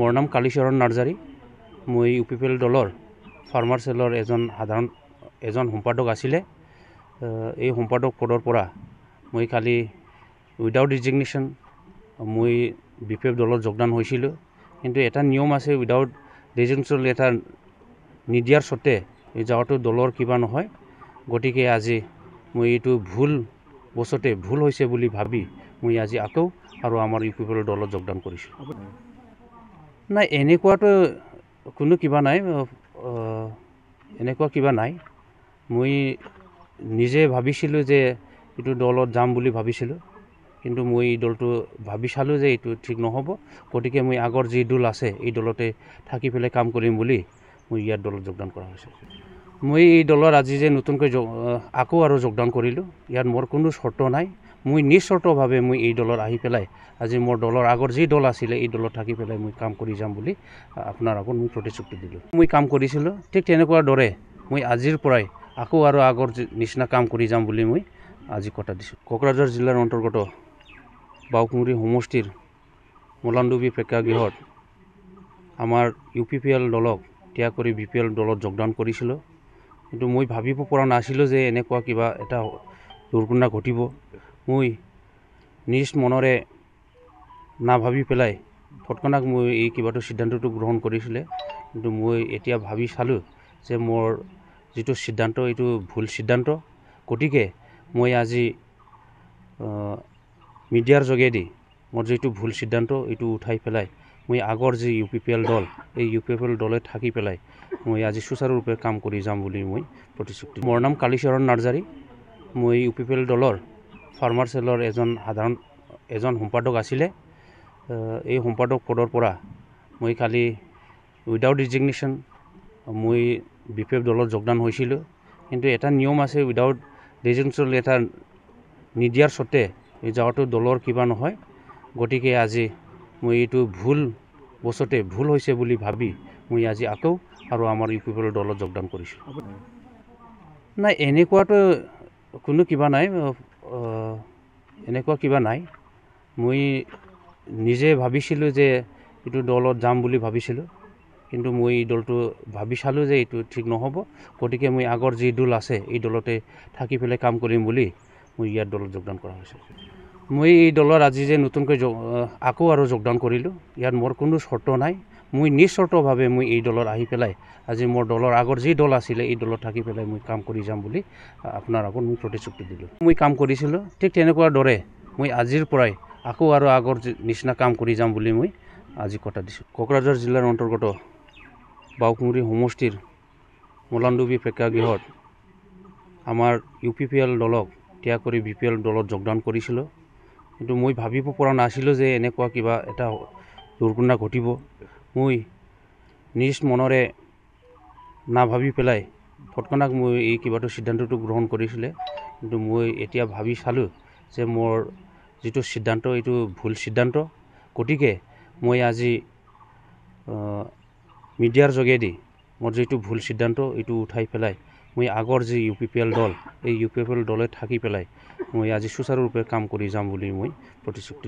মোৰ নাম কালীচৰণ নাৰ্জাৰী। মই ইউপিপিএল দলৰ ফাৰ্মাৰ সেলৰ এজন সম্পাদক আছিলে। এই সম্পাদক পদৰ পৰা মই কালি উইদাউট ৰিজিগনেশ্যন মই বিপিএফ দলত যোগদান হৈছিলোঁ। কিন্তু এটা নিয়ম আছে, উইদাউট ৰিজিগনেশ্যন এটা নিদিয়াৰ স্বত্তে যাওঁতে দলৰ কিবা নহয়। গতিকে আজি মই এইটো বছৰতে ভুল হৈছে বুলি ভাবি মই আজি আকৌ আৰু আমাৰ ইউপিপিএল দলত যোগদান কৰিছোঁ। নাই, এনেকুৱাটো কোনো কিবা নাই, এনেকুৱা কিবা নাই। মই নিজে ভাবিছিলোঁ যে এইটো দলত যাম বুলি ভাবিছিলোঁ, কিন্তু মই এই দলটো ভাবি চালোঁ যে এইটো ঠিক নহ'ব। গতিকে মই আগৰ যি দল আছে এই দলতে থাকি পেলাই কাম কৰিম বুলি মই ইয়াৰ দলত যোগদান কৰা হৈছে। মই এই দলৰ আজি যে নতুনকৈ আকৌ আৰু যোগদান কৰিলোঁ, ইয়াত মোৰ কোনো চৰ্ত নাই। মই নিঃচৰ্তভাৱে মই এই দলত আহি পেলাই আজি মোৰ দলৰ আগৰ যি দল আছিলে এই দলত থাকি পেলাই মই কাম কৰি যাম বুলি আপোনাৰ আগত মই প্ৰতিশ্ৰুতি দিলোঁ। মই কাম কৰিছিলোঁ, ঠিক তেনেকুৱা দৰে মই আজিৰ পৰাই আকৌ আৰু আগৰ নিচিনা কাম কৰি যাম বুলি মই আজি কথা দিছোঁ। কোকৰাঝাৰ জিলাৰ অন্তৰ্গত বাউকুঙুৰি সমষ্টিৰ মলানডুবি প্ৰেক্ষাগৃহত আমাৰ ইউপিপিএল দলক ত্যাগ কৰি বিপিএল দলত যোগদান কৰিছিলোঁ। কিন্তু মই ভাবিব পৰা নাছিলোঁ যে এনেকুৱা কিবা এটা দুৰ্ঘটনা ঘটিব। মই নিজ মনৰে নাভাবি পেলাই তৎক্ষণাত মই এই কিবাটো সিদ্ধান্তটো গ্ৰহণ কৰিছিলে। কিন্তু মই এতিয়া ভাবি চালোঁ যে মোৰ যিটো সিদ্ধান্ত এইটো ভুল সিদ্ধান্ত। গতিকে মই আজি মিডিয়াৰ যোগেদি মোৰ যিটো ভুল সিদ্ধান্ত এইটো উঠাই পেলাই মই আগৰ যি ইউপিপিএল দল এই ইউপিপিএল দলে থাকি পেলাই মই আজি সুচাৰুৰূপে কাম কৰি যাম বুলি মই প্ৰতিশ্ৰুতি। মোৰ নাম কালীচৰণ নাৰ্জাৰী। মই ইউপিপিএল দলৰ ফাৰ্মাৰ সেলৰ এজন সম্পাদক আছিলে। এই সম্পাদক পদৰ পৰা মই কালি উইদাউট ৰিজিগনেশ্যন মই বিপিএফ দলত যোগদান হৈছিলোঁ। কিন্তু এটা নিয়ম আছে, উইদাউট ৰিজিগনেশ্যন এটা নিদিয়াৰ স্বত্তে যাওঁতে দলৰ কিবা নহয়। গতিকে আজি মই এইটো বছৰতে ভুল হৈছে বুলি ভাবি মই আজি আকৌ আৰু আমাৰ ইউপিপিএল দলত যোগদান কৰিছোঁ। নাই, এনেকুৱাটো কোনো কিবা নাই, এনেকুৱা কিবা নাই। মই নিজে ভাবিছিলোঁ যে এইটো দলত যাম বুলি ভাবিছিলোঁ, কিন্তু মই এই দলটো ভাবি চালোঁ যে এইটো ঠিক নহ'ব। গতিকে মই আগৰ যি দল আছে এই দলতে থাকি পেলাই কাম কৰিম বুলি মই ইয়াৰ দলত যোগদান কৰা হৈছে। মই এই দলৰ আজি যে নতুনকৈ আকৌ আৰু যোগদান কৰিলোঁ, ইয়াত মোৰ কোনো চৰ্ত নাই। মই নিঃচৰ্তভাৱে মই এই দলত আহি পেলাই আজি মোৰ দলৰ আগৰ যি দল আছিলে এই দলত থাকি পেলাই মই কাম কৰি যাম বুলি আপোনাৰ আগত মই প্ৰতিশ্ৰুতি দিলোঁ। মই কাম কৰিছিলোঁ, ঠিক তেনেকুৱা দৰে মই আজিৰ পৰাই আকৌ আৰু আগৰ নিচিনা কাম কৰি যাম বুলি মই আজি কথা দিছোঁ। কোকৰাঝাৰ জিলাৰ অন্তৰ্গত বাউকুঙুৰি সমষ্টিৰ মলানডুবি প্ৰেক্ষাগৃহত আমাৰ ইউপিপিএল দলক ত্যাগ কৰি বিপিএল দলত যোগদান কৰিছিলোঁ। কিন্তু মই ভাবিব পৰা নাছিলোঁ যে এনেকুৱা কিবা এটা দুৰ্ঘটনা ঘটিব। মই নিজ মনৰে নাভাবি পেলাই তৎক্ষণাত মই এই কিবাটো সিদ্ধান্তটো গ্ৰহণ কৰিছিলে। কিন্তু মই এতিয়া ভাবি চালোঁ যে মোৰ যিটো সিদ্ধান্ত এইটো ভুল সিদ্ধান্ত। গতিকে মই আজি মিডিয়াৰ যোগেদি মোৰ যিটো ভুল সিদ্ধান্ত এইটো উঠাই পেলাই মই আগৰ যি ইউপিপিএল দল এই ইউপিপিএল দলে থাকি পেলাই মই আজি সুচাৰুৰূপে কাম কৰি যাম বুলি মই প্ৰতিশ্ৰুতি